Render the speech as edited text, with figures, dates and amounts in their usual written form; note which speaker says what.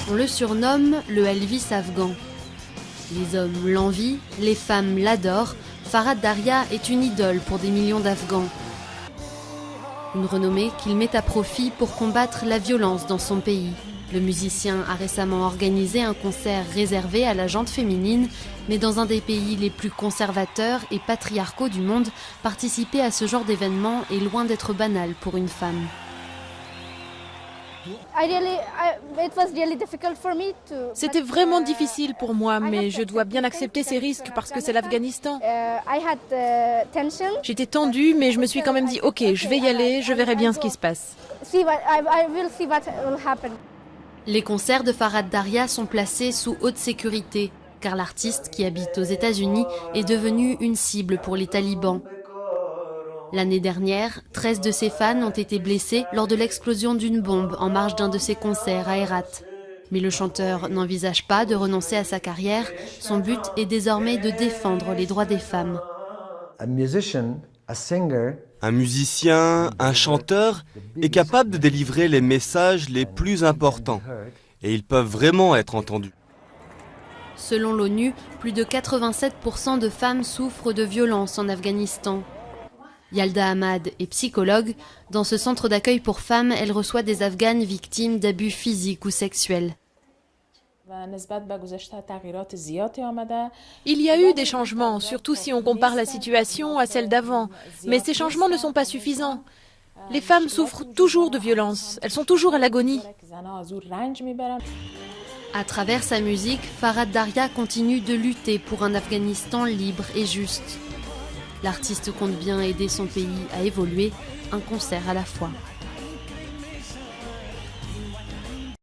Speaker 1: On le surnomme le Elvis afghan. Les hommes l'envient, les femmes l'adorent. Farhad Daria est une idole pour des millions d'Afghans. Une renommée qu'il met à profit pour combattre la violence dans son pays. Le musicien a récemment organisé un concert réservé à la gente féminine, mais dans un des pays les plus conservateurs et patriarcaux du monde, participer à ce genre d'événement est loin d'être banal pour une femme.
Speaker 2: C'était vraiment difficile pour moi, mais je dois bien accepter ces risques parce que c'est l'Afghanistan. J'étais tendue, mais je me suis quand même dit « Ok, je vais y aller, je verrai bien ce qui se passe ».
Speaker 1: Les concerts de Farhad Daria sont placés sous haute sécurité, car l'artiste, qui habite aux États-Unis, est devenu une cible pour les talibans. L'année dernière, 13 de ses fans ont été blessés lors de l'explosion d'une bombe en marge d'un de ses concerts à Herat. Mais le chanteur n'envisage pas de renoncer à sa carrière. Son but est désormais de défendre les droits des femmes.
Speaker 3: Un musicien, un chanteur est capable de délivrer les messages les plus importants. Et ils peuvent vraiment être entendus.
Speaker 1: Selon l'ONU, plus de 87% de femmes souffrent de violences en Afghanistan. Yalda Ahmad est psychologue. Dans ce centre d'accueil pour femmes, elle reçoit des Afghanes victimes d'abus physiques ou sexuels.
Speaker 2: Il y a eu des changements, surtout si on compare la situation à celle d'avant. Mais ces changements ne sont pas suffisants. Les femmes souffrent toujours de violences. Elles sont toujours à l'agonie.
Speaker 1: À travers sa musique, Farhad Daria continue de lutter pour un Afghanistan libre et juste. L'artiste compte bien aider son pays à évoluer, un concert à la fois.